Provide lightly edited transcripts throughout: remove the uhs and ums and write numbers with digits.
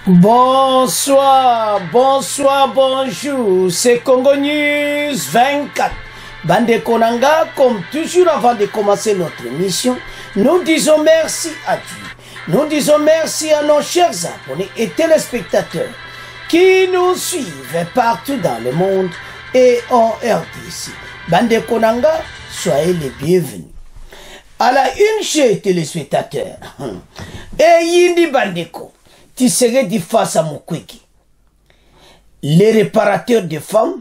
Bonsoir, bonsoir, bonjour, c'est Congo News 24. Bande Konanga, comme toujours avant de commencer notre émission, nous disons merci à Dieu. Nous disons merci à nos chers abonnés et téléspectateurs qui nous suivent partout dans le monde et en RDC. Bande Konanga, soyez les bienvenus. À la une, chers téléspectateurs, et Yindi Bandeko, tu serais dit face à Mukwege. Les réparateurs de femmes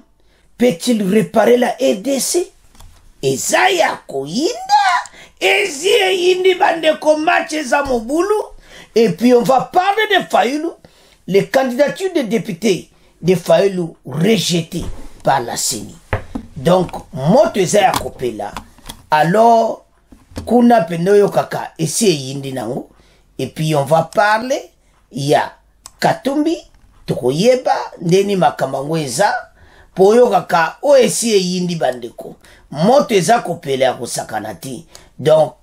peut-il réparer la RDC? Et Zaya Koyinda, et Yindi Bandeko match Zamobulu. Et puis on va parler de Fayoulou, les candidatures des députés de Fayoulou rejetées par la CENI. Donc, moto Zaya Kopela, alors, Kuna Penoyo Kaka, et c'est Yindi Nango. Et puis on va parler. Il y a Katumbi, Tokoyeba, Ndeni Makamangweza, Poyo Kaka, Oesi et Yindi Bandeko. Moteza Kopele à Sakanati. Donc,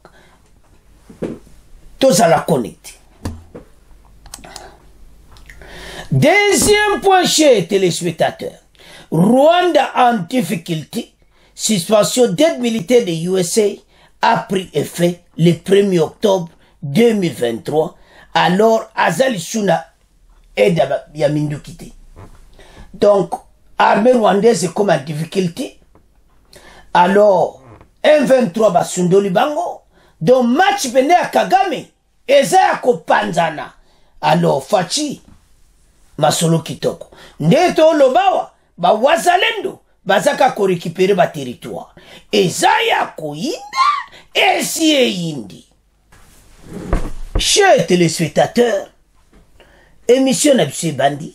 tout ça la connecte. Deuxième point chez téléspectateurs. Rwanda en difficulté. Suspension d'aide militaire de USA a pris effet le 1er octobre 2023. Alors, Azali Shuna est Yamindu quitté. Donc, l'armée rwandaise est comme en difficulté. Alors, M23 Basundo Libango. Donc, match bene à Kagame. Eza Panzana. Alors, Fachi. Masolo Kitoko. Ndeto Lobawa. Ba Wazalendo. Bazaka ko récupérer ba territoire. Eza Yako Yinda. Esi Yindi. Chers téléspectateurs, émission Nabuse Bandi.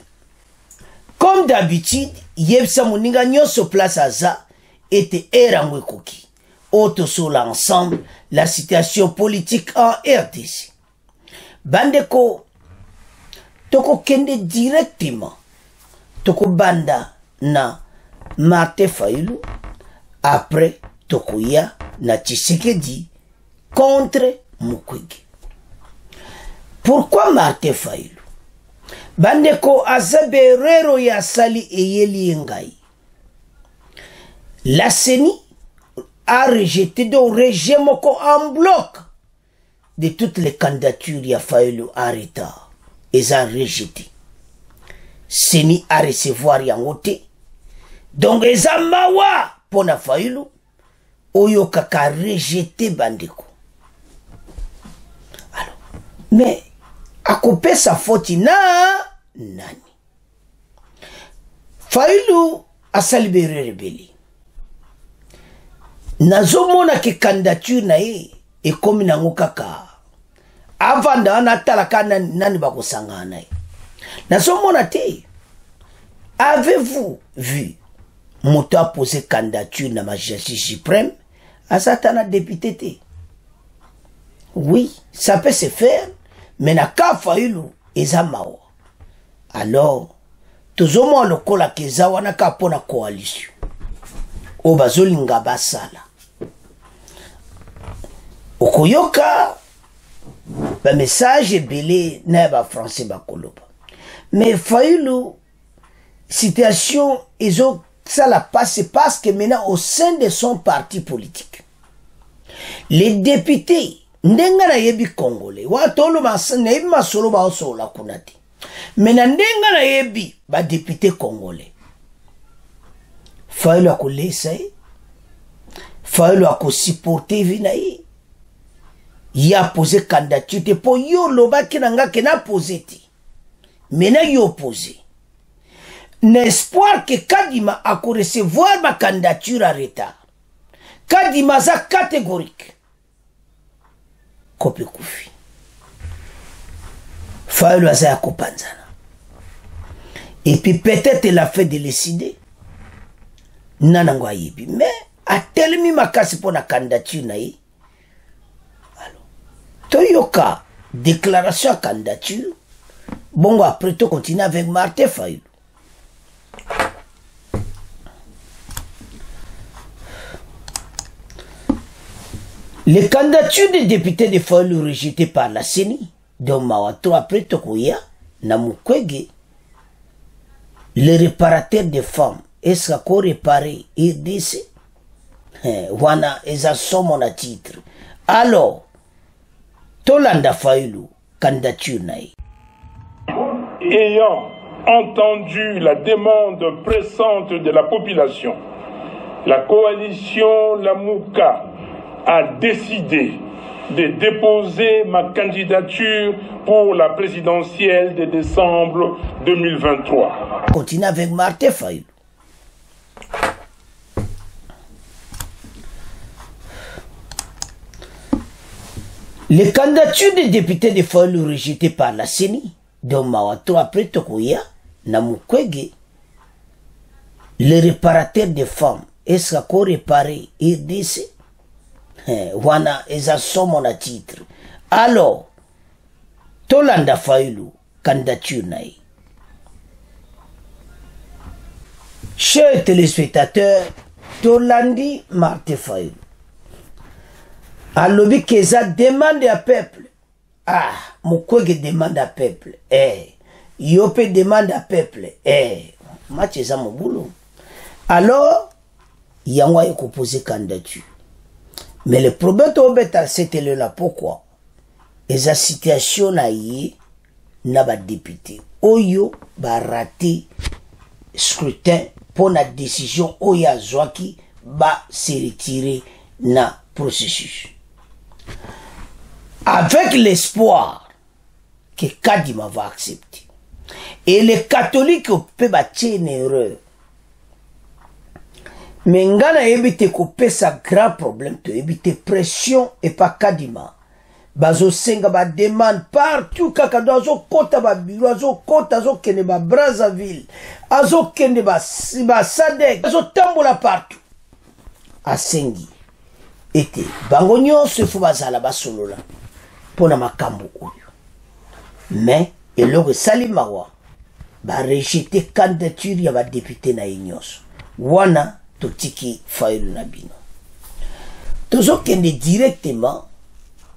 Comme d'habitude, Yebsa Moninga Nyoso Place Aza était Erangwe Koki. Auto sur l'ensemble, la situation politique en RDC. Bandeko, Toko Kende directement. Toko Banda na Martin Fayoulou. Après, Toko Ya na Tshisekedi contre Mukwege. Pourquoi Martin Fayoulou? Bandeko Azaberero ya Sali et Yeli Ngai. La CENI a rejeté de régime en bloc de toutes les candidatures ya Fayoulou en retard. Ils ont rejeté. CENI a recevoir yangote. Donc ils ont mawa pour na Fayoulou. Oyo kaka rejeté Bandeko. Alors, mais a coupé sa faute na nani. Fayoulou a salibéré rebelle. Nazomona ke candidature na ye e komi nango kaka. Avant na talaka nani bako sanga na ye. Nazomona te. Avez-vous vu moto a posé candidature na majesté suprême à Satana député te? Oui, ça peut se faire. Mais na ka Fayoulou eza mawa. Alors, tozomo lokola keza wana ka pona coalition. O bazolinga basala. Okoyoka ba message belé na ba français ba koloba. Mais Fayoulou situation ezo ça la passe parce que maintenant au sein de son parti politique. Les députés ndenga na yebi Congolais watolo masana yebi masolo ba osola kunati mena ndenga na yebi ba député congolais Fayoulou akolesa Fayoulou akosupporter vinaye ya posé candidature te po yo loba kinanga kena posé ti mena yo posé n'espoir que Kadima a recevoir ma candidature à retard. Kadima za catégorique Kope Koufi. Fayoulou Aza Kopanzana. Et puis peut-être elle a fait de décider. Nanangwa yebi. Mais a tellement makasi pour la candidature naïe. Alors, Toyoka, déclaration à candidature. Bon, après tu continues avec Martin Fayoulou. Les candidatures des députés de Fayoulou rejetées par la CENI, dont Mawato après Tokoya, na Mukwege, le réparateur des femmes, est-ce qu'on réparer RDC? Wana eza somo na titre. Alors, Tolanda Fayulu, candidature naï. Ayant entendu la demande pressante de la population, la coalition Lamouka a décidé de déposer ma candidature pour la présidentielle de décembre 2023. Continue avec Martin Fayulu. Les candidatures des députés de Fayulu rejetées par la CENI, dont Mawato après Tokoya, na Mukwege, le réparateur des femmes, est-ce qu'on réparer RDC? Wana eza somo na titre. Alors, Tolanda Fayulu, candidature naï. Chers téléspectateurs, Tolandi Martin Fayulu. Alobi Keza demande à peuple. Ah, Mukwege demande à peuple. Yope demande à peuple. Matcheza mon boulot. Alors, Yangwa yoko poser candidature. Mais le problème c'était là pourquoi? Et sa situation na yé na ba député. Oyo ba raté scrutin pour la décision Oya Zwaki ba se retirer na processus. Avec l'espoir que Kadima va accepter. Et les catholiques peuvent battre une erreur. Mais ngana ebite ko pesa grand problème to ebite pression et pas Kadima. Bazo senga ba demande partout kaka dozo kota ba biro azo kota azo kene ba Brazzaville azo kene ba Sadek azo tambola partout. Asengi ete bango nyonso fo bazala basolola pona makambo oyo. Mais eloko sali mawa ba rejeter candidature ya ba député na nyonso. Wana Totiki Fayulu na bino. Tozo kende directement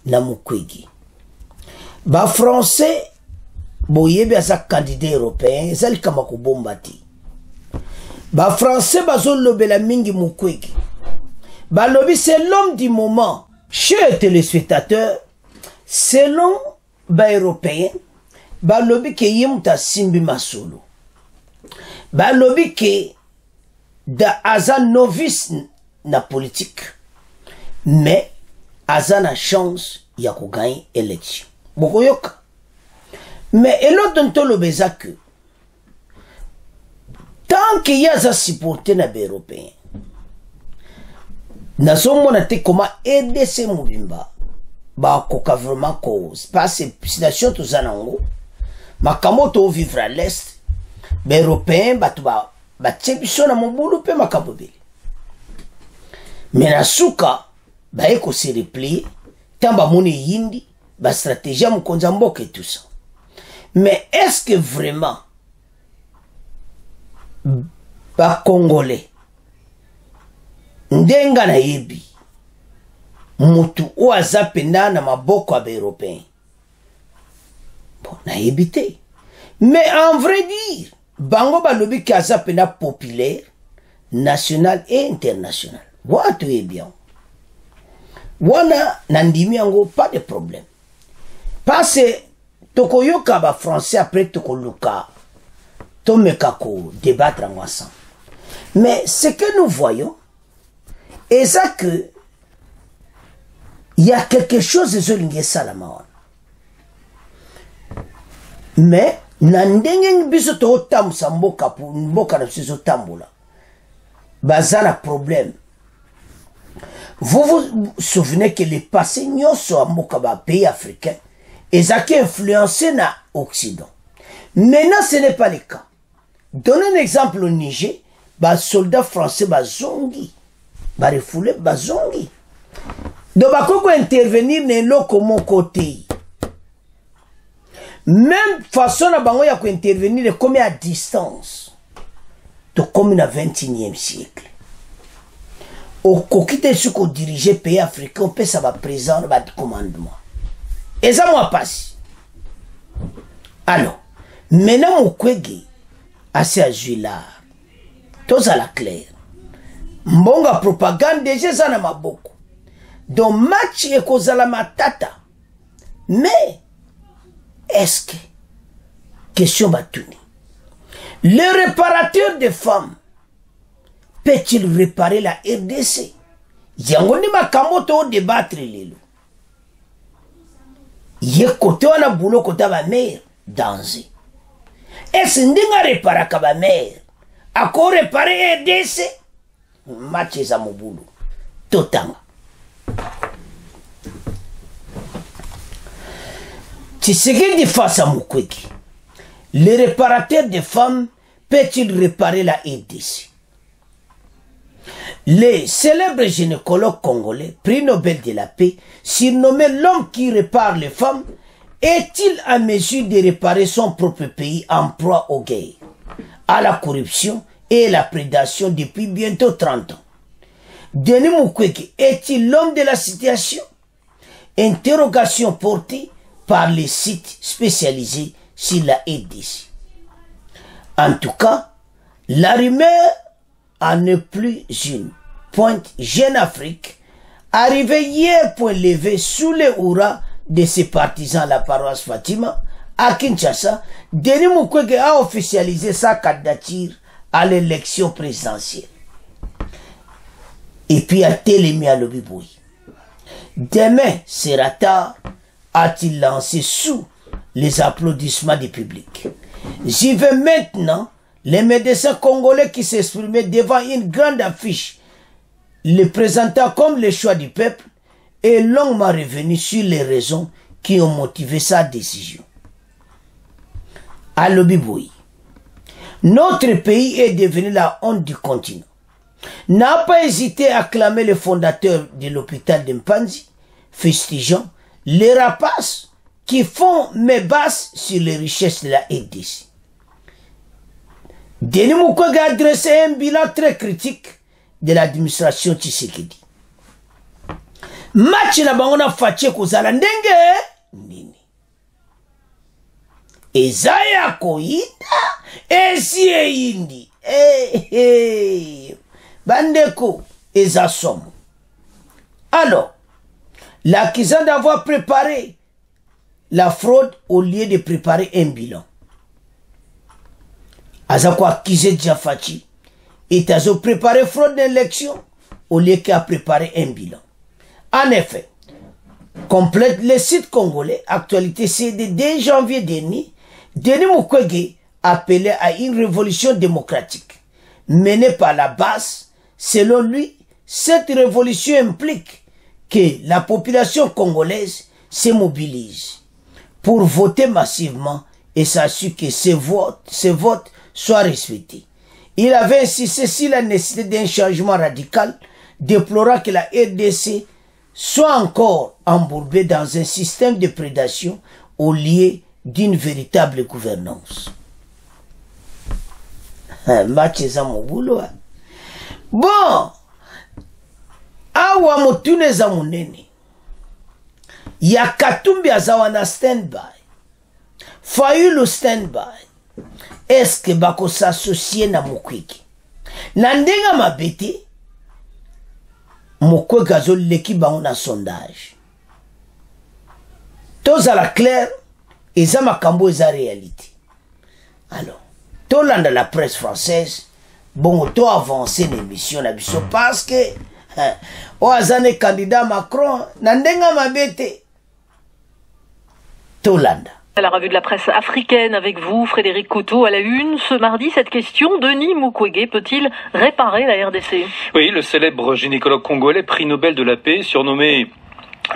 na Mukwege. Ba français boyebe asa candidat européen ezali kama kubombati. Ba français bazo lobela mingi Mukwege. Ba lobi c'est l'homme du moment. Chers téléspectateurs, selon ba européen, ba lobi ke yemuta simbi masolo. Ba lobi ke da aza novice na politique, mais aza na chance ya ko gagner élection. Bokoyoka. Mais elot ntolo beza que tant que yaza supporter na ba européen, na somona te comment RDC mobimba ba koka vraiment cause parce que situation to zanango makamoto vivre à l'est, ba européen batuba batsebiso na mobulu pe makabobeli. Mais na suka ba eko se replier tamba moni yindi ba stratégie mukonza mboka et tout ça. Mais est-ce que vraiment ba congolais ndenga na yebi mutu o azapenda na maboko ya européen? Bon, na yebite. Mais en vrai dire, bango balobi ki azapenda populaire, national et international. Watu e bien. Wana nandimi yango pas de problème. Parce que tokoyoka ba français après tokoluka tomeka ko débattre ensemble. Mais ce que nous voyons, et ça que il y a quelque chose de zolingue salama. Mais nandenge biso to tamusa mboka pour mboka na biso tambola. Bazana problème. Vous vous souvenez que les passés nyonso a mboka ba pays africains et ça qui influencé na Occident. Maintenant ce n'est pas le cas. Donnez un exemple au Niger, ba soldats français ba zongi, ba refoulé ba zongi. Donc ba koko intervenir ne loko mon côté. Même façon à bango ya ko intervenir comme à distance. To comme na 21e siècle. Au kokite ce qu'on dirigeait pays africain, on peut ça va présent va commandement. Et ça moi passe. Alors, Maintenant, Mukwege, assez à Juilard. Tout ça la clair. Mbonga propagande déjà ça n'a pas beaucoup. Donc match est cause à la matata. Mais est-ce que question batouni, le réparateur des femmes peut-il réparer la RDC? Yangoni makamoto débattre lelo. Yé côté on a boulot côté ba mère danger. Est-ce ndinga réparer ka ba mère? Ako réparer RDC? Match za mobulu. Totanga. Tshisekedi face à Mukwege. Le réparateur des femmes peut-il réparer la RDC? Le célèbre gynécologue congolais, prix Nobel de la paix, surnommé l'homme qui répare les femmes, est-il en mesure de réparer son propre pays en proie aux guerres, à la corruption et à la prédation depuis bientôt 30 ans? Denis Mukwege est-il l'homme de la situation? Interrogation portée par les sites spécialisés sur la RDC. En tout cas, la rumeur en est plus une. Pointe Jeune Afrique, arrivé hier point levé sous les hurrahs de ses partisans à la paroisse Fatima, à Kinshasa, Denis Mukwege a officialisé sa candidature à l'élection présidentielle. Et puis a télémis à l'Obiboui. Demain sera tard, a-t-il lancé sous les applaudissements du public. J'y vais maintenant, les médecins congolais qui s'exprimaient devant une grande affiche, le présentant comme le choix du peuple, est longuement revenu sur les raisons qui ont motivé sa décision. À l'Obiboui, notre pays est devenu la honte du continent. N'a pas hésité à acclamer le fondateur de l'hôpital de Mpanzi, fustigeant les rapaces qui font mes basses sur les richesses de la RDC. Denis Mukwege a dressé un bilan très critique de l'administration Tshisekedi. Match na bangona fache kozala ndenge nini. Ezaya koida esi eindi. Bandeko ezasom. Alors, l'accusant d'avoir préparé la fraude au lieu de préparer un bilan. Azako accusé Djafachi et Azo préparé fraude d'élection au lieu qu'à préparer un bilan. En effet, complète le site congolais, actualité c'est de 2 janvier dernier, Denis Mukwege appelait à une révolution démocratique menée par la base. Selon lui, cette révolution implique que la population congolaise se mobilise pour voter massivement et s'assure que ces votes soient respectés. Il avait insisté sur la nécessité d'un changement radical, déplorant que la RDC soit encore embourbée dans un système de prédation au lieu d'une véritable gouvernance. Match za mobulo. Bon, awa motune za munene. Ya Katumbi azawana stand-by. Fayulu stand-by. Est-ce que bako s'associer na Mukwege? Na ndenga mabete, Mukwege azoleki bango na sondage. Toza la clair, eza makambo eza réalité. Alors, tolanda la presse française, bon, to avancer l'émission na biso parce que o azane candidat Macron, na ndenga mabete. Tolanda. À la revue de la presse africaine avec vous, Frédéric Couteau, à la une. Ce mardi, cette question, Denis Mukwege peut-il réparer la RDC? Oui, le célèbre gynécologue congolais, prix Nobel de la paix, surnommé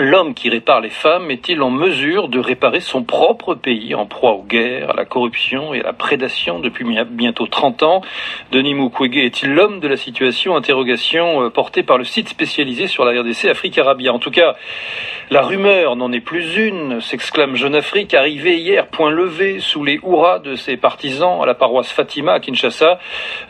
l'homme qui répare les femmes, est-il en mesure de réparer son propre pays en proie aux guerres, à la corruption et à la prédation depuis bientôt 30 ans? Denis Mukwege est-il l'homme de la situation? Interrogation portée par le site spécialisé sur la RDC Afrique Arabia. En tout cas, la rumeur n'en est plus une, s'exclame Jeune Afrique, arrivé hier, point levé, sous les hurrahs de ses partisans à la paroisse Fatima à Kinshasa.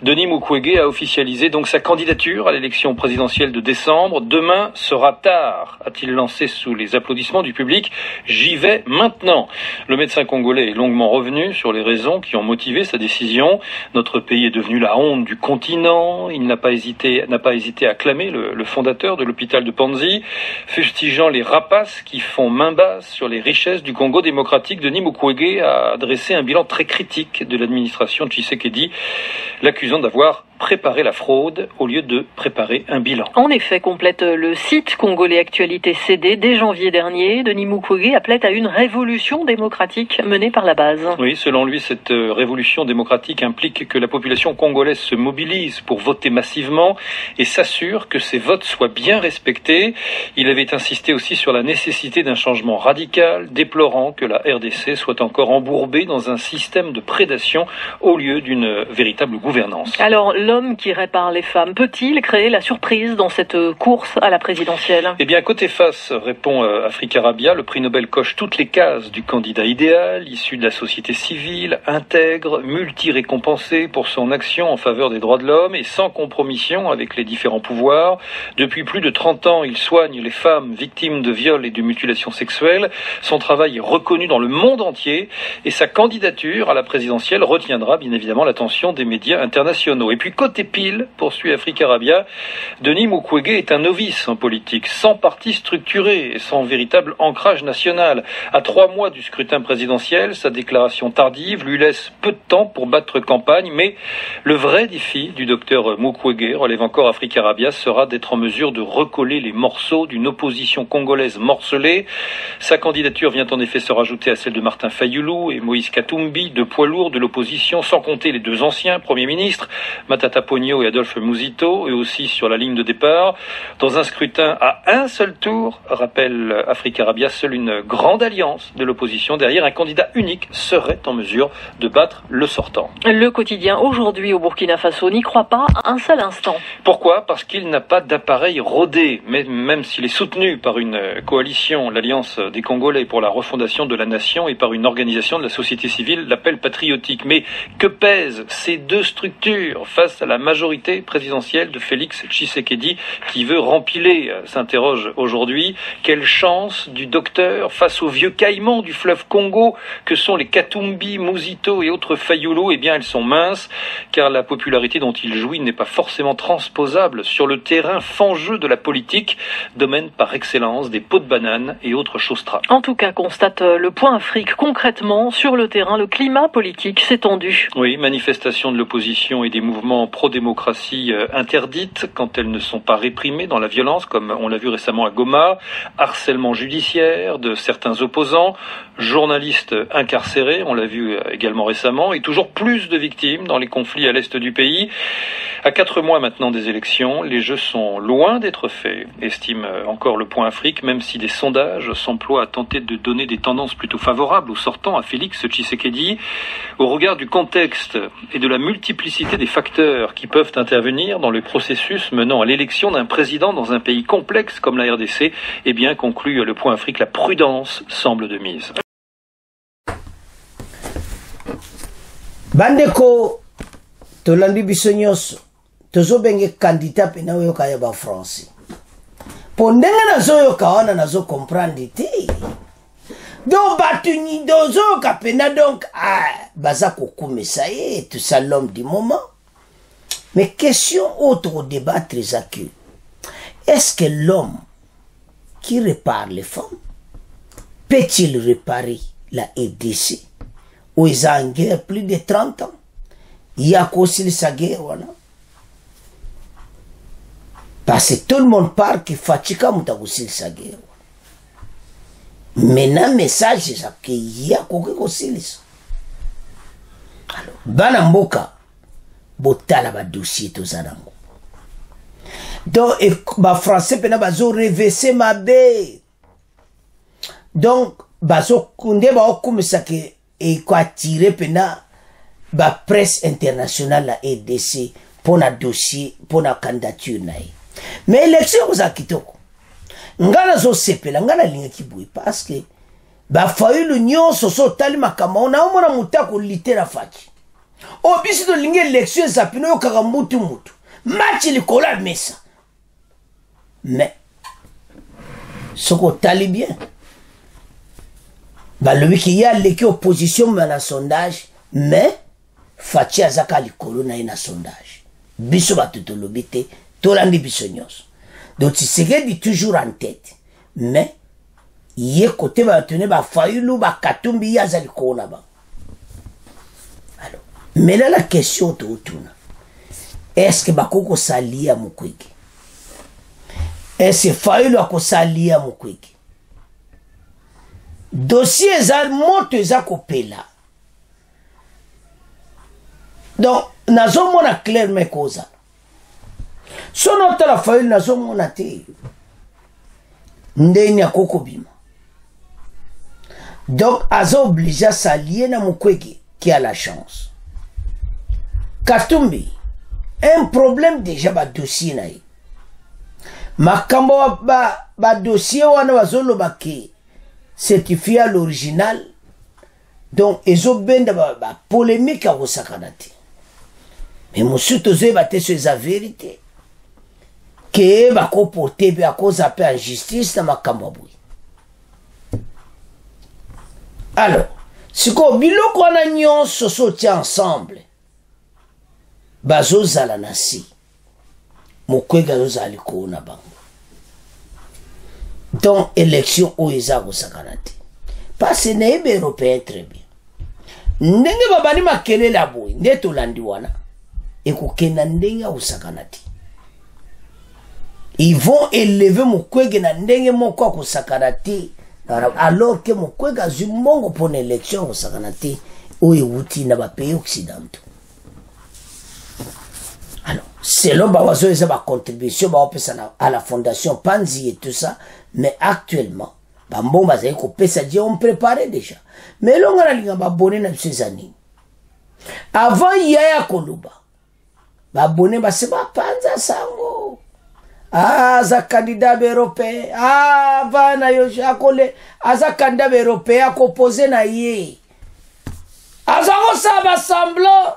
Denis Mukwege a officialisé donc sa candidature à l'élection présidentielle de décembre. Demain sera tard, a-t-il lancé lancé sous les applaudissements du public « J'y vais maintenant ». Le médecin congolais est longuement revenu sur les raisons qui ont motivé sa décision. Notre pays est devenu la honte du continent. Il n'a pas hésité à clamer le fondateur de l'hôpital de Panzi, fustigeant les rapaces qui font main basse sur les richesses du Congo démocratique. Denis Mukwege a dressé un bilan très critique de l'administration de Tshisekedi, l'accusant d'avoir préparé la fraude au lieu de préparer un bilan. En effet, complète le site congolais Actualité CD, dès janvier dernier, Denis Mukwege appelait à une révolution démocratique menée par la base. Oui, selon lui, cette révolution démocratique implique que la population congolaise se mobilise pour voter massivement et s'assure que ces votes soient bien respectés. Il avait insisté aussi sur la nécessité d'un changement radical, déplorant que la RDC soit encore embourbée dans un système de prédation au lieu d'une véritable gouvernance. Alors, l'homme qui répare les femmes peut-il créer la surprise dans cette course à la présidentielle? Eh bien, côté face, répond Africa Rabia, le prix Nobel coche toutes les cases du candidat idéal, issu de la société civile, intègre, multi-récompensé pour son action en faveur des droits de l'homme et sans compromission avec les différents pouvoirs. Depuis plus de 30 ans, il soigne les femmes victimes de viols et de mutilations sexuelles. Son travail est reconnu dans le monde entier et sa candidature à la présidentielle retiendra bien évidemment l'attention des médias internationaux. Et puis côté pile, poursuit Africa Rabia, Denis Mukwege est un novice en politique, sans parti structuré et sans véritable ancrage national. À 3 mois du scrutin présidentiel, sa déclaration tardive lui laisse peu de temps pour battre campagne, mais le vrai défi du docteur Mukwege, relève encore Africa Rabia, sera d'être en mesure de recoller les morceaux d'une opposition congolaise morcelée. Sa candidature vient en effet se rajouter à celle de Martin Fayulu et Moïse Katumbi, deux poids lourds de l'opposition, sans compter les deux anciens premiers ministres, Matata Ponyo et Adolphe Muzito, eux aussi sur la ligne de départ. Dans un scrutin à un seul tour, rappelle Africa Rabia, seule une grande alliance de l'opposition derrière un candidat unique serait en mesure de battre le sortant. Le quotidien aujourd'hui au Burkina Faso n'y croit pas un seul instant. Pourquoi? Parce qu'il n'a pas d'appareil rodé, même s'il est soutenu par une coalition, l'Alliance des Congolais pour la refondation de la nation, et par une organisation de la société civile, l'appel patriotique. Mais que pèsent ces deux structures face à la majorité présidentielle de Félix Tshisekedi qui veut rempiler, s'interroge aujourd'hui. Quelle chance du docteur face aux vieux caïmans du fleuve Congo que sont les Katumbi, Muzito et autres Fayulu? Eh bien, elles sont minces, car la popularité dont il jouit n'est pas forcément transposable sur le terrain fangeux de la politique, domaine par excellence des pots de banane et autres chaussetrats. En tout cas, constate le Point Afrique, concrètement, sur le terrain, le climat politique s'est tendu. Oui, manifestation de l'opposition et des mouvements pro-démocratie interdites quand elles ne sont pas réprimées dans la violence, comme on l'a vu récemment à Goma, harcèlement judiciaire de certains opposants, journalistes incarcérés, on l'a vu également récemment, et toujours plus de victimes dans les conflits à l'est du pays. À 4 mois maintenant des élections, les jeux sont loin d'être faits, estime encore le Point Afrique, même si des sondages s'emploient à tenter de donner des tendances plutôt favorables au sortant, à Félix Tshisekedi. Au regard du contexte et de la multiplicité des facteurs qui peuvent intervenir dans le processus menant à l'élection d'un président dans un pays complexe comme la RDC, eh bien, conclut le Point Afrique, la prudence semble de mise. Bandeko tolandi biso nyonso tozobenge kandida pena oyoka ya bafrançais po ndenge nazoyoka wana nazokomprendre te donc bato dozoyoka pena donc baza kokumisa ye tout ça l'homme du moment. Mais question autre au débattre que est-ce que l'homme qui répare les femmes peut-il réparer la RDC où ils ont en guerre plus de 30 ans? Il y a aussi sa guerre, voilà. Parce que tout le monde parle que Fatika Moutagoussil sa guerre. Maintenant, message, c'est qu'il y a aussi ça. Alors, Banamboka, Botala ba dossier to zanango. Donc, ba français pena bazo reverser ma bé. Donc, bazo kunde ba okumisa ke et quoi tirer pena ba presse internationale la RDC pour na dossier pour na candidature nae. Mais élection za kitoko ngana zo sepela ngana linga kiboui parce que ba fayu l'union so tali makama ona omona mutako litera faki obisi to linga élection za pino yo kagambutu mutu match li kola mesa mais ce qu'on tali bien. Balobi qui y a l'équipe opposition dans le sondage, mais Fachi azaka likolo na ina sondage. Biso batutolobi te, tolandi biso nyos. Donc Tshisekedi dit toujours en tête, mais yé côté ba tenir ba Fayulu ba Katumbi yaza likolo na ba. Alors, mais là la question toutuna. Est-ce que bakoko sali ya Mukwege? Est-ce que Fayulu ako sali ya Mukwege? Dossier za moto za kopela. Donc, nazo mona clair me koza. Sono tala Fayulu nazo mona te. Ndeni akoko bima. Donc, azo obligé à s'allier na Mukwege qui a la chance. Katumbi, un problème déjà ba dossier na ye. Makambo ba dossier wana bazolo bake certifié à l'original. Donc, ezo benda ba polémique à Rosakanate. Mais monsieur Tozé bate sur la vérité. Que ba ko porter ba ko zaper en justice na makambo boui. Alors, si ko biloko wana nyonso soti ensemble. Bazo zala nasi. Mukwege azo zali ko na bango. Donc, élection au Isaac Sakanate. Parce que n'est pas européen très bien. Ndenge babani makele la boy, ndeto landiwana. Et kokena ndenge au Sakanate. Ils vont élever Mukwege na ndenge moko ko Sakanate. Alors que Mukwege a zumongo pour l'élection au Sakanate. Ou yewuti na ba pays occidentaux. Alors, selon Bawazo, ils ont ma contribution à la fondation Panzi et tout ça, mais actuellement, Bambo Bazaï Kopé, ça dit, on préparait déjà. Mais l'on a l'ingé abonné dans ces années. Avant, il y a Koluba. Abonné, c'est pas Panza Sango. Ah, za candidat européen. Ah, va na yo jakole. Ah, za candidat européen ko posé na yé. Ah, za ko sa ba semblant.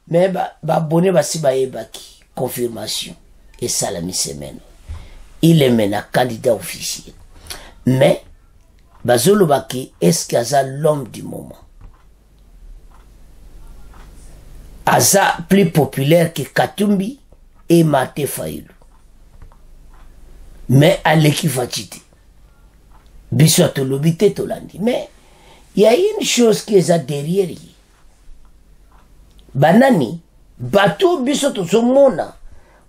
Mais abonné ba si ba yebaki confirmation et salami semaine. Il est maintenant candidat officiel. Mais bazolo baki est-ce qu'aza l'homme du moment? Aza plus populaire que Katumbi et Martin Fayulu. Mais à l'équivalité. Bissoto lobité tolandi. Mais il y a une chose qui est derrière. Banani, bateau bisoto somona.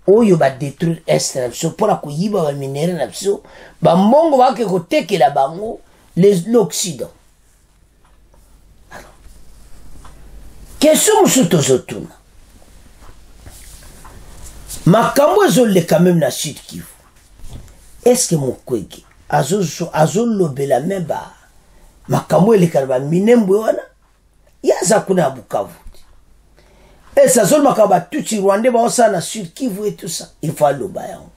Oyo ba détruire est pour la kuyiba ba minéraux na biso. Ba mongo ba ke koteke la bango l'Occident. Alors. Question musuto zotuna. Makambo ezole quand même na Sud Kivu. Est-ce que Mukwege azo lobela memba makambo ele kalba minembo wana yaza kuna Bukavu. Et ça zone makaba tout Rwandais ba osa na Sud Kivu et tout ça. Il faut le bayan.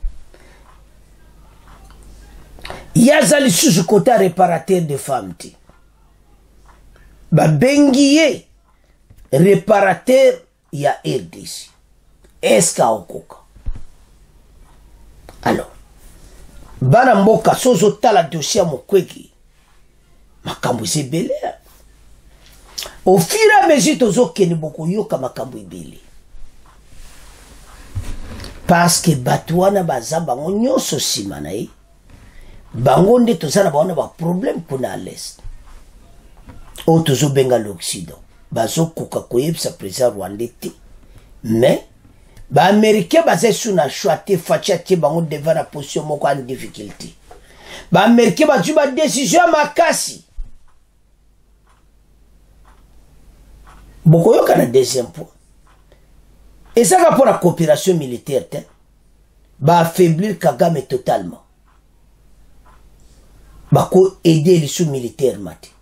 Yaza li sous côté réparateur de femmes ti. Ba bengiye réparateur ya RDC. Est-ce qu'a okoka? Alors bana mboka sozo tala dossier Mukwege. Makambo sebele. Au fur et à mesure tozo keni boko yoka makambo ibele. Parce que batouana baza bango nyonso sima na ye. Bango nde tozana baona ba problème kuna à l'est. O tozo benga l'Occident. Bazo koka koyebisa président rwandais te. Mais ba américain baza sous na choix te fatia te bango devant la position moko en difficulté. Ba américain ba juba décision makasi. Bokoyo kana deuxième point. Et ça va pour la coopération militaire, va affaiblir Kagame totalement. Va aider les sous-militaires mati.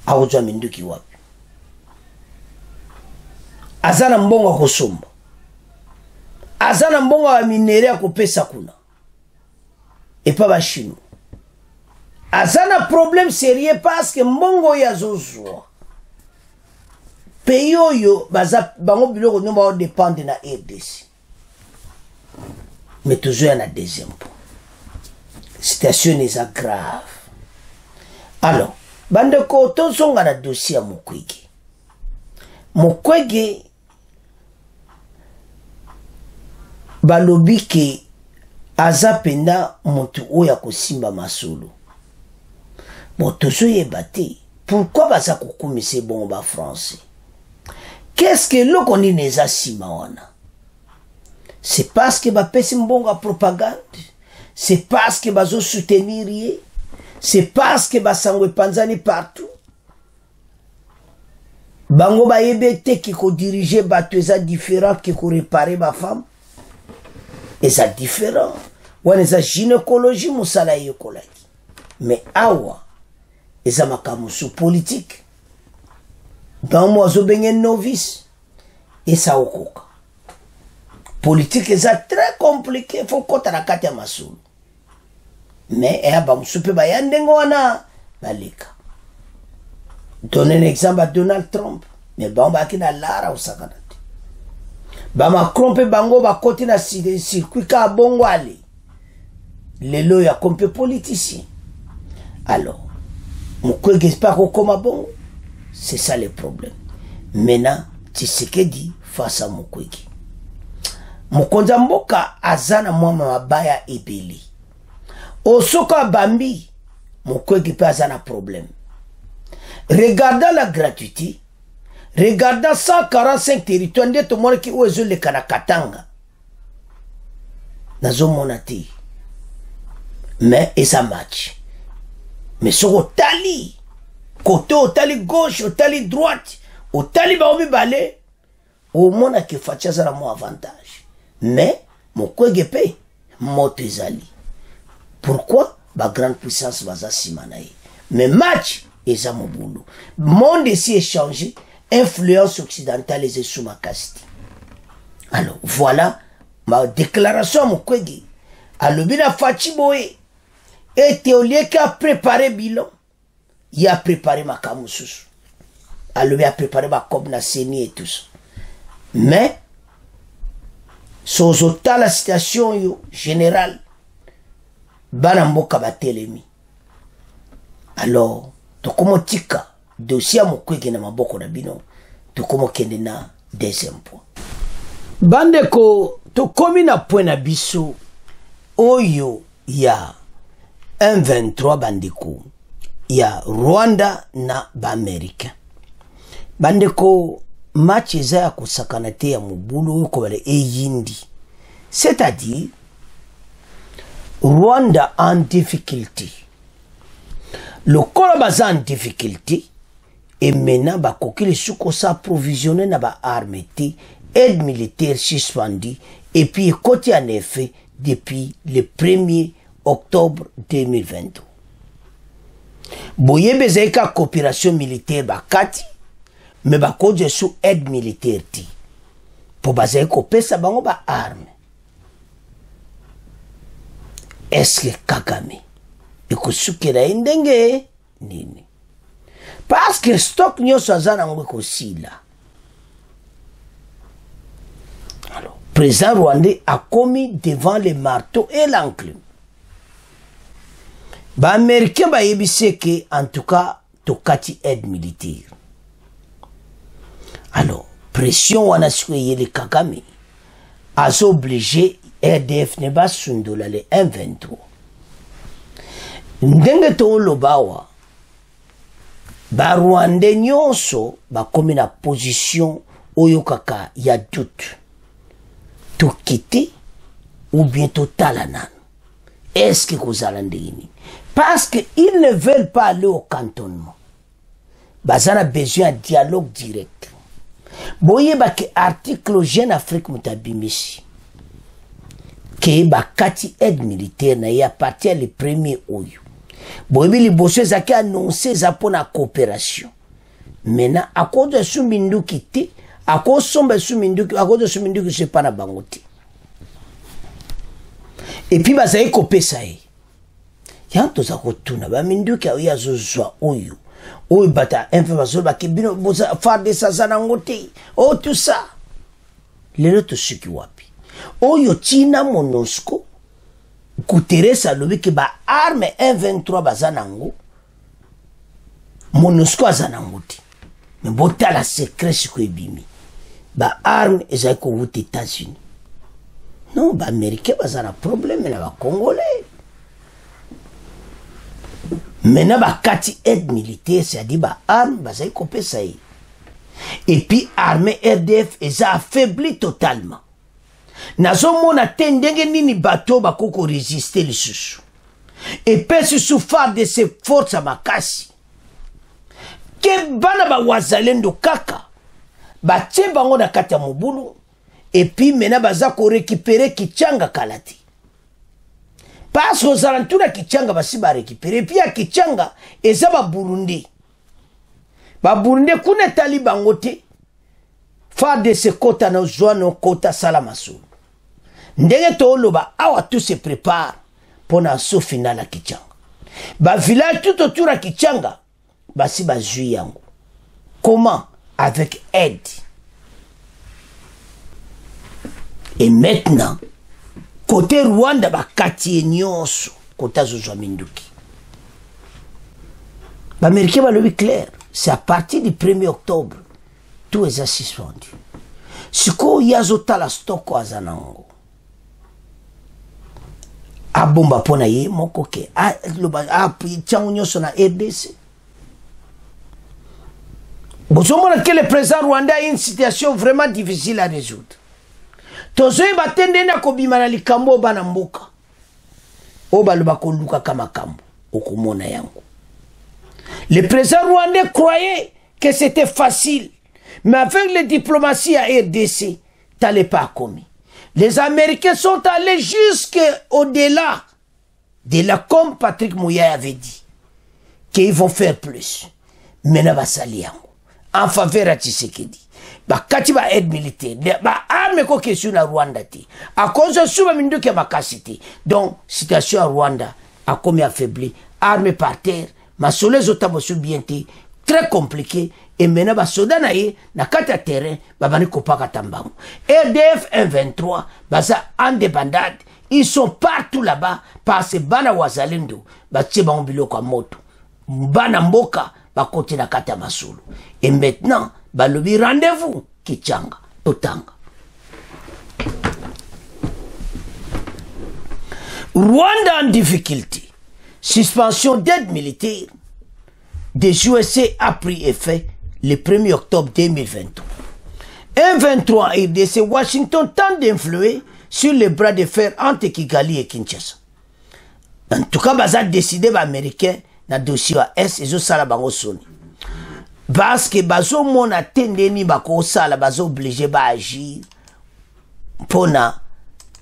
Aouzwa minduki wapi. Azana mbongo kosomba. Azana mbongo wa minere ya kopesa kuna. Et pas va chino. Azana problème sérieux parce que mbongo ya zozwa. Pays yo bango biloko no ba dépendre na RDC. Mais toujours na deuxième point. situation est grave. Alors, bandeko tozonga na dossier ya Mukwege. Mukwege balobi ke aza penda mutu oya kosimba masolo. Bon, tozo yeba te. Pourquoi baza kokumise bon ba français? Qu'est-ce que l'on dit neza sima wana? C'est parce que bapesi mbonga propagande. C'est parce que bazo soutenir ye. C'est parce que basangwe panzani partout. Bango ba yebete qui ko diriger bato eza différent qui ko réparer ba femme. Eza différent. Wana eza gynécologie musala yekolaki. Mais awa eza makamusu politique. Dans moi zo benye novice et ça okoka. Politique est très compliqué, faut kota na kati ya masulu. Mais et ba musupe ba yandengo wana balika. Donner un exemple à Donald Trump, mais ba ki na lara usakanati. Ba Macron pe bango ba koti na circuit ka bongo ali. Lelo ya kompe politicien. Alors, Mukwege pas comme bon, c'est ça le problème. Maintenant, Tshisekedi face à Mukwege. Mokonza mboka azana mwama mabaya ebeli. Osoka bambi, Mukwege pe azana problème. Regardant la gratuité, regardant 145 territoires, nde to mona ki ozo le kanakatanga. Nazo monati. Mais et ça match. Mais sur au tali, côté au tali gauche, au tali droite, au tali baobi balé, au mona ki fatia la mo avantage. Mais Mukwege pe motezali. Pourquoi? Ba grande puissance baza simanaye. Mais match eza mobulu. Monde ici est changé, influence occidentale et sous ma caste. Alors voilà ma déclaration à Mukwege. Alobina Fachiboé était au lieu qu'à préparer bilan, il a préparé ma kamusus. Alobi a préparé ma comme na seni et tout ça. Mais sozota la situation yo générale banamboka batelemi. Alors tokomo tika dossier Mukwege na maboko na bino tokomo kende na deuxième point. Bandeko tokomi na point na biso oyo ya 1-23 bandeko ya Rwanda na ba Americain. Bandeko match eza ya kosakana te ya mobulu ko bale eyindi. C'est-à-dire Rwanda en difficulté. Le Kolobaza en difficulté et maintenant ba kokili suko sa provisionné na ba armée aide militaire suspendue et puis côté en effet depuis le 1er octobre 2022. Boyebe zeka coopération militaire bakati mais bakoje sous aide militaire ti pour bazer ko pesa bango ba arme. Est-ce que Kagame ekusukira indenge nini? Parce que stock nyoso azana ngweko sila. Alors, président rwandais a commis devant le marteau et l'enclume. Ba américain ba yebise que en tout cas tokati aide militaire. Alors, pression wana suye le Kagame a obligé RDF ne ba sundola le 1-23. Ndenge to lobawa ba Rwanda nyonso ba komi na position oyo kaka ya doute. To quitter ou bien to talanan. Est-ce que vous allez ndini? Parce qu'ils ne veulent pas aller au cantonnement. Bazana besoin de dialogue direct. Boye ba ke article Jeune Afrique mutabimisi. Ke ba kati aide militaire na ya partir le premier oyo. Boye li bosse zaki annoncer za pona coopération. Maintenant à cause de Sumindu kiti, à cause sombe Sumindu, à cause de Sumindu que c'est pas na bangote. Et puis ba zayi kopesa yi. Yanto za kotuna ba mindu ka ya zozwa oyo. Oyo bata information ba kibino boza farde sazana ngote. Oh tout ça. Lelo to suki wapi. Oyo China Monusco Guterres alobi ke ba arme M23 bazanango MONUSCO azanango te mais botala secret siko ebimi ba arme ezali kowuta États-Unis non ba américain bazana problème na ba congolais maintenant ba kati aide militaire c'est-à-dire ba arme bazali kopesa ye et puis armée RDF eza affaibli totalement nazomona te ndenge nini bato bakoko résister lisusu epesi souffart de ces forces makasi ke bana ba wazalendo kaka batie bango na kati ya mobulu epuis mena baza korécupere Kichanga kala te parce que ozala ntuna Kichanga basi barécupere epuis ya Kichanga eza baburundi kuna etali bango te FARDC kota na ozwa no kota sala masolo ndenge tooloba awa tout se prépare pour na saut final à Kichanga ba village tout autour à Kichanga basi bazui yango comment avec aide et maintenant côté Rwanda bakati nyonso kota zozwa minduki ba américain balobi clair c'est à partir du 1er octobre tout est suspendu siko yazotala stoko azanango abomba pona ye moko ke tiango nyonso na RDC bozomona que le président rwandais a une situation vraiment difficile à résoudre tozoyi batende na kobima na likambo bana mboka o baloba koluka kama kambo okomona yango le président rwandais croyait que c'était facile mais avec les diplomaties à RDC t'allais pas commis. Les Américains sont allés jusqu'au-delà de là, comme Patrick Mouya avait dit, qu'ils vont faire plus. Maintenant, en faveur de Tshisekedi. Kati ba aide militaire, ba arme ko question na Rwanda ti. À cause de suba mindu ke makasiti. Donc, situation à Rwanda a comme affaibli, arme par terre, ma sole zotamo subienti, très compliqué. Et maintenant, ba soda na ye, na kata terrain, ba bani kopaka tambango. RDF 123, baza en débandade, ils sont partout là-bas, parce que bana wazalendo, ba tcheba mbilo kwa moto. Bana mboka, ba kote na kata masolo. Et maintenant, ba lobi rendez-vous, Kichanga, Totanga. Rwanda en difficulté. Suspension d'aide militaire des USA a pris effet le 1er octobre 2023. M23 et RDC Washington tente d'influer sur les bras de fer entre Kigali et Kinshasa. En tout cas, baza décidé ba américain na dossier à S et zo sala bango soni. Parce que bazo mona tendeni bako sala bazo obligé ba agir pona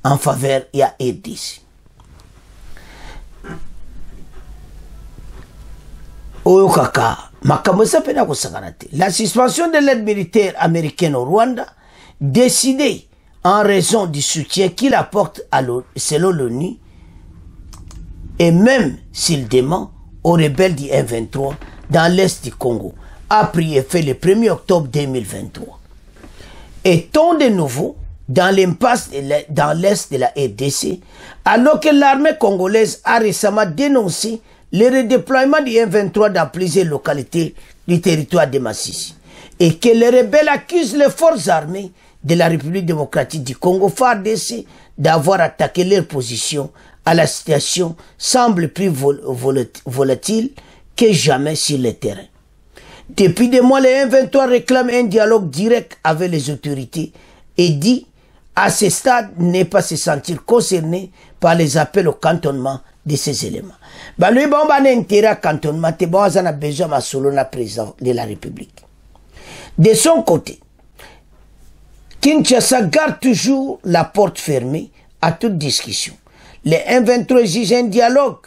en faveur ya RDC. Oyo kaka makambo pena kosakana te. La suspension de l'aide militaire américaine au Rwanda, décidée en raison du soutien qu'il apporte selon l'ONU, et même s'il dément aux rebelles du M23 dans l'est du Congo, a pris effet le 1er octobre 2023. Est-on de nouveau dans l'impasse dans l'est de la RDC, alors que l'armée congolaise a récemment dénoncé le redéploiement du M23 dans plusieurs localités du territoire de Massissi, et que les rebelles accusent les forces armées de la République démocratique du Congo, FARDC, d'avoir attaqué leur position. À la situation semble plus volatile que jamais sur le terrain. Depuis des mois, les M23 réclament un dialogue direct avec les autorités et dit à ce stade ne pas se sentir concerné par les appels au cantonnement de ces éléments. Lui, bon, intérêt à cantonnement, bon, on a besoin de solo na président de la République. De son côté, Kinshasa garde toujours la porte fermée à toute discussion. Les M23 exigent un dialogue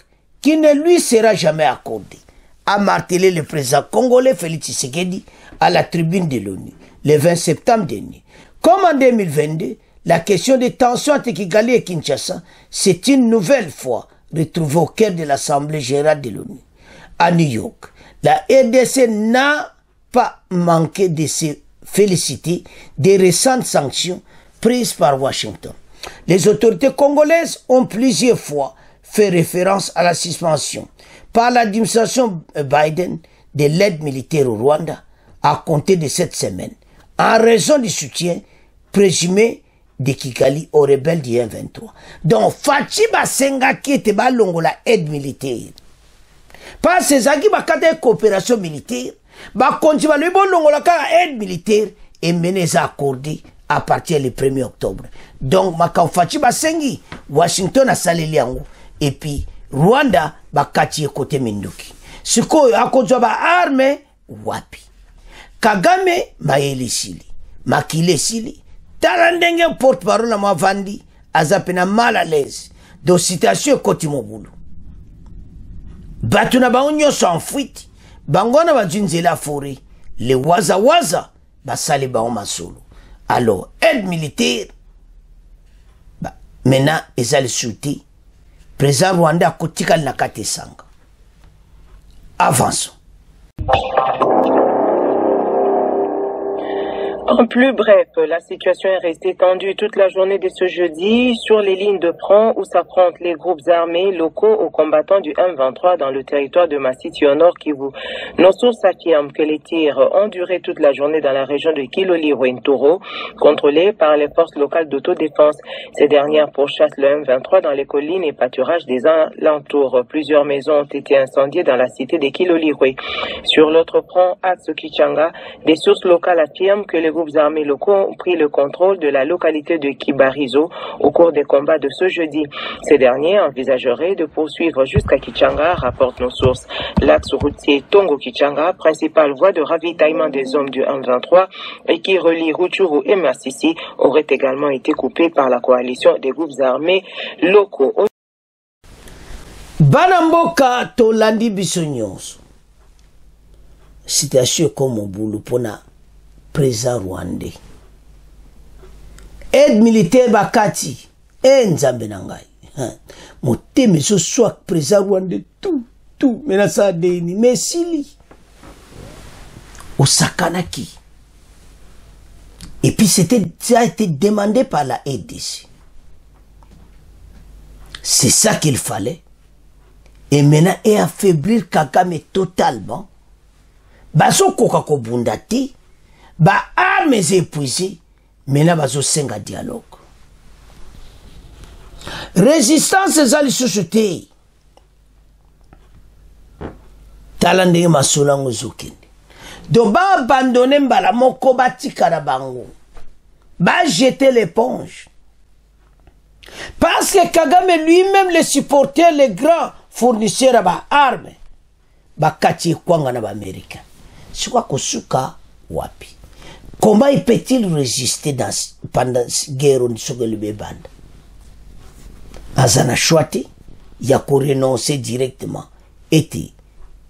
qui ne lui sera jamais accordé, a martelé le président congolais Félix Tshisekedi à la tribune de l'ONU le 20 septembre dernier. Comme en 2022, la question des tensions entre Kigali et Kinshasa s'est une nouvelle fois retrouvée au cœur de l'Assemblée générale de l'ONU. À New York, la RDC n'a pas manqué de se féliciter des récentes sanctions prises par Washington. Les autorités congolaises ont plusieurs fois fait référence à la suspension par l'administration Biden de l'aide militaire au Rwanda à compter de cette semaine, en raison du soutien présumé de Kigali aux rebelles du M23. Donc, Fachi Basenga qui était la aide militaire. Parce que Zaki Bakate coopération militaire, continue la aide militaire et mener à accorder à partir du 1er octobre. Donc, Fachi Basengi, Washington a salé liango, et puis Rwanda bakati côté Minduki. Siko akozwa ba arme wapi. Kagame maeli sili, makile sili. Talandenge porte-parole na Mavandi azapena mal à l'aise. Donc situation koti mobulu. Batuna ba onyo sans fuite. Bangona ba junze la forêt. Les waza basali ba masolo. Alors aide militaire maintenant ezali souti. Président Rwanda kotika na kate sanga. Avançons. En plus bref, la situation est restée tendue toute la journée de ce jeudi sur les lignes de front où s'affrontent les groupes armés locaux aux combattants du M23 dans le territoire de Masisi au nord Kivu. Nos sources affirment que les tirs ont duré toute la journée dans la région de Kiloli-Rwentoro, contrôlée par les forces locales d'autodéfense. Ces dernières pourchassent le M23 dans les collines et pâturages des alentours. Plusieurs maisons ont été incendiées dans la cité de Kiloli-Rwe. Sur l'autre front, axe Kichanga, des sources locales affirment que les groupes armés locaux ont pris le contrôle de la localité de Kibarizo au cours des combats de ce jeudi. Ces derniers envisageraient de poursuivre jusqu'à Kichanga, rapportent nos sources. L'axe routier Tongo-Kichanga, principale voie de ravitaillement des hommes du M23 et qui relie Rutshuru et Masisi, aurait également été coupé par la coalition des groupes armés locaux. Banamboka tolandi bisonyos. Situation comme au boulot pona président rwandais. Aide militaire bakati. Nzambe nangai. Moteme so soit président rwandais tout. Menasa deni. Mesili. Osakanaki. Et puis ça a été demandé par la ADC. C'est ça qu'il fallait. Et maintenant, et affaiblir Kagame totalement. Baso koka ko bundati. Ba armes épuisées, maintenant bazo senga dialogue. Résistance zali société. Talande masolango zokende. Donc ba abandonner mbala moko batika na bango. Ba jeter l'éponge. Parce que Kagame lui-même les supporters, les grands fournisseurs à ba armes. Ba kati kwanga na ba américain. Sikwa kosuka wapi. Comment peut-il résister pendant cette guerre au Band? Azana Chouati, il a renoncé directement, était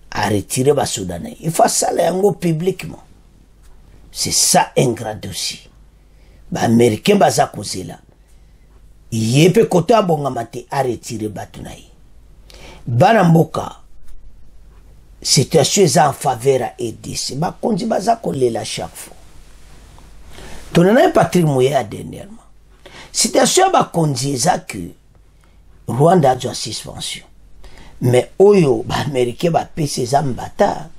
à retirer les Soudanais. Il faut ça publiquement. C'est ça un grand dossier. Les Américains baza cause là. Il y a peu côté à bongamate à retirer Batunaï. Banamboka, situation est en faveur à aider. C'est pas qu'on dit baza collé là chaque fois. Tu n'en as pas trimouillé dernièrement. Situation va conduire que Rwanda a une suspension. Mais Oyo, les Américains va payer ses âmes bâtards.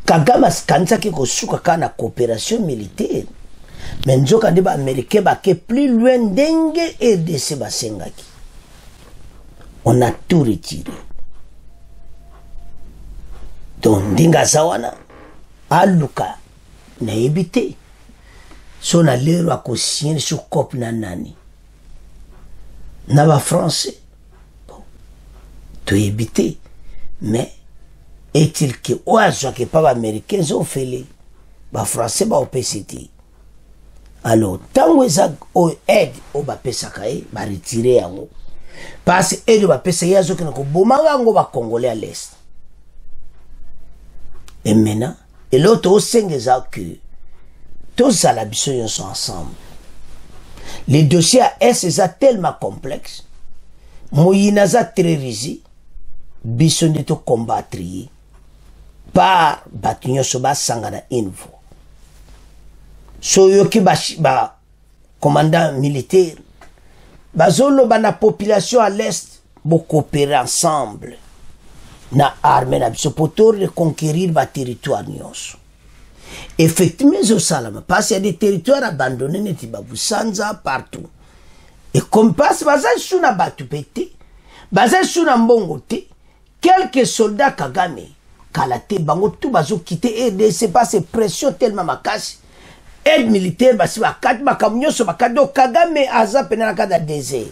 Kagame kanza ki kosuka kana coopération militaire. Mais nous avons dit les Américains va plus loin d'engue et de ce basengaki. On a tout retiré. Donc, Ndinga Zawana, Aluka, na ebité so na lero akosien sur cop na nani na ba français bon to ebité mais est-il que oazo que pas américains ont fait ba français ba opct alors tango eza o aide o ba pesa kai ba retirer yango parce aide ba pesa yazo que ko bomanga ngo ba congolais à l'est et maintenant. Et l'autre aussi, que tous à la biso sont ensemble. Les dossiers à S sont tellement complexes. Moïna za terrorisé. Biso de to combattre par batunyo soba sangana info. So yo ki ba commandant militaire bazolo bana population à l'est bo coopérer ensemble na armée na biso pour reconquérir ba territoire nyonso. Effectivement zo salama parce qu'il y a des territoires abandonnés neti ba Busanza partout. Et comme passe baza suna batu pété, baza suna mbongo te, quelques soldats Kagame kalate bango tout bazo quitter et c'est pas ces pression tellement makasi. Aide militaire basi bakati bakamunyo so bakado Kagame aza pena kada désert.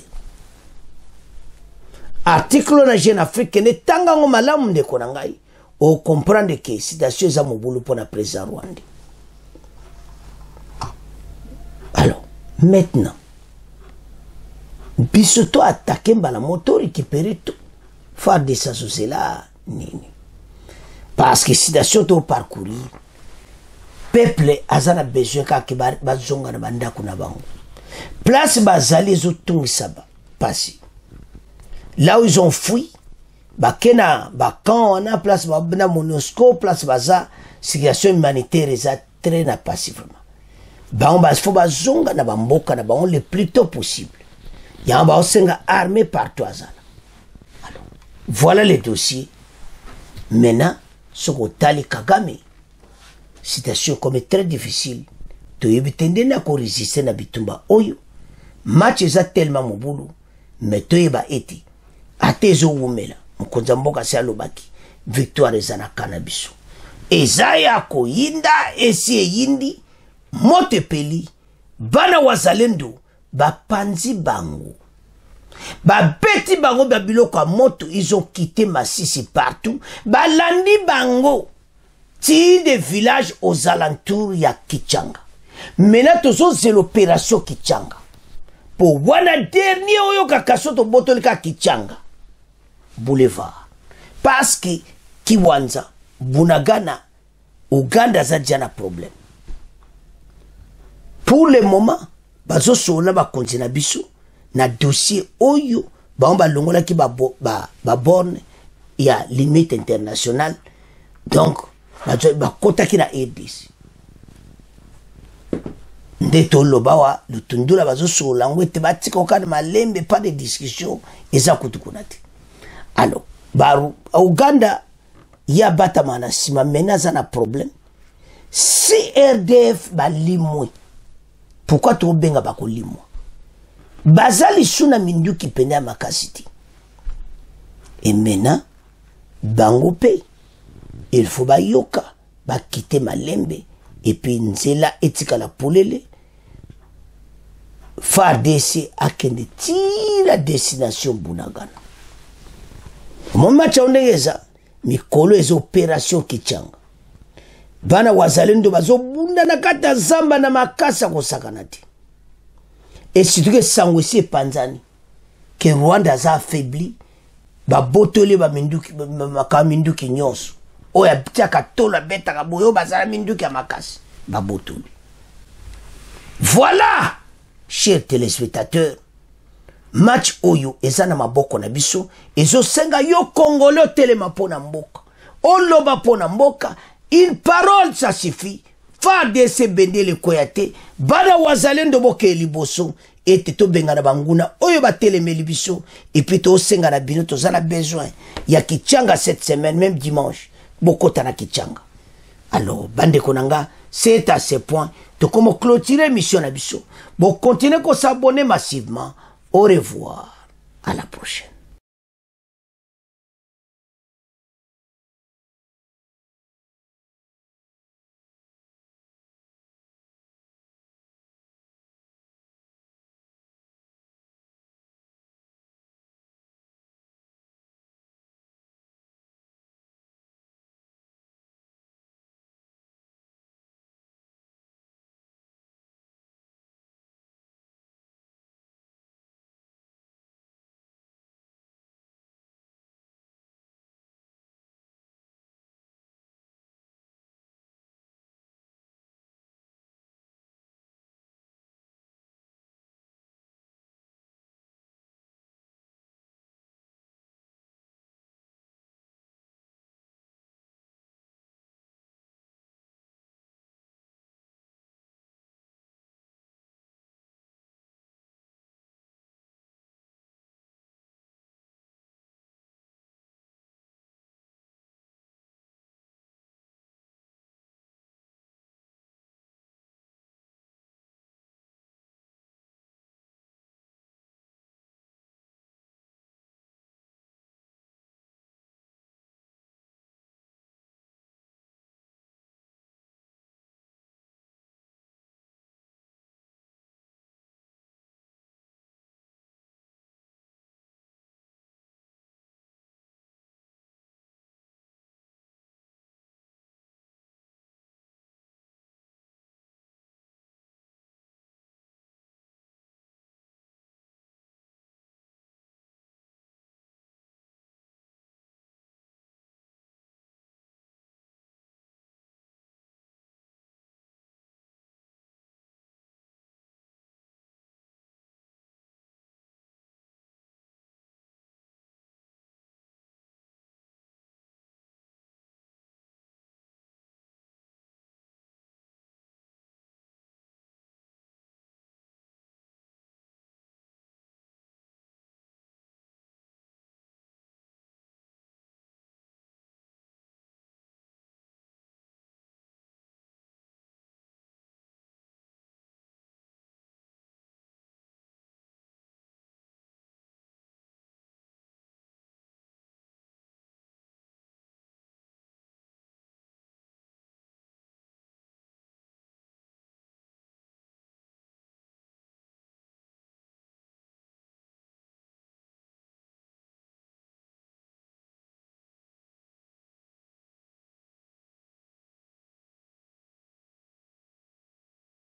Article na Jeune Afrique ne tanga ngo malamu ndeko na ngai o comprendre que situation za mobulu pona président Rwanda. Alors, maintenant bisoto attaquer mbala moto récupérer tout. Faire de ça c'est là nini. Parce que situation to parcourir peuple azana besoin ka ke bazonga na bandako na bango. Place bazali zo tungisaba passé. Là où ils ont fui, bakena bakan on a place na Monusco place baza situation humanitaire est très na passivement. Ba on faut bazonga na bamboka na bango le plus tôt possible. Ya ba osenga armée partout azana. Alors, voilà les dossiers. Maintenant, ce que Tali Kagame, situation comme très difficile. To yebitende na ko résister na bitumba oyo. Match eza tellement mobulu, mais to yeba eti atezo wumela mkonza mboka se alobaki victoire ezana kanabiso ezaya ko yinda esi yindi mote peli bana wazalendo bapanzi bango babeti bango babiloko moto ils ont quitté Masisi partout balandi bango ti des villages aux alentours ya Kichanga. Maintenant tozo c'est l'opération Kichanga pour wana dernier oyo kakaso to botolika Kichanga boulevard parce que Kiwanza Bunagana Uganda za jana problème pour le moment bazo sona ba kontina biso na dossier oyo ba longola ki ba borne ya limite internationale donc ba kota ki na ADC ndeto lobawa lutundula bazo sola ngwete batika okana malembe pas de discussion eza kutukunati. Alors baru Uganda ya batamana sima menaza na problème si RDF balimwe pourquoi to benga bakolimwa bazali suna minduki penya makasiti et maintenant bango pe il faut bayoka ba quitter malembe et puis nzela etika la polele FARDC akende ti la destination Bunagana. Mon match ondeza mikolo ezo opération Kichanga. Bana wazalendo bazo bunda na kata zamba na makasa kosakanati. Et surtout que sangwesi panzani que Rwanda za affaibli ba botole ba minduki makaminduki nyonso. Oya bitaka tola beta ka boyo bazala minduki ya makasi ba botole. Voilà, chers téléspectateurs, match oyo ezana maboko na biso ezo senga yo Congolais telema pona mboka oloba pona mboka une parole ça suffit FARDC bendele koyate bana wazalendo boke liboso ete to bengana banguna oyo batelemeli biso et puis to senga na bino to zana besoin ya Kichanga cette semaine même dimanche bokota na Kichanga. Alors bande konanga c'est à ce point to comme clôturer mission na biso bon continuer ko s'abonner massivement. Au revoir, à la prochaine.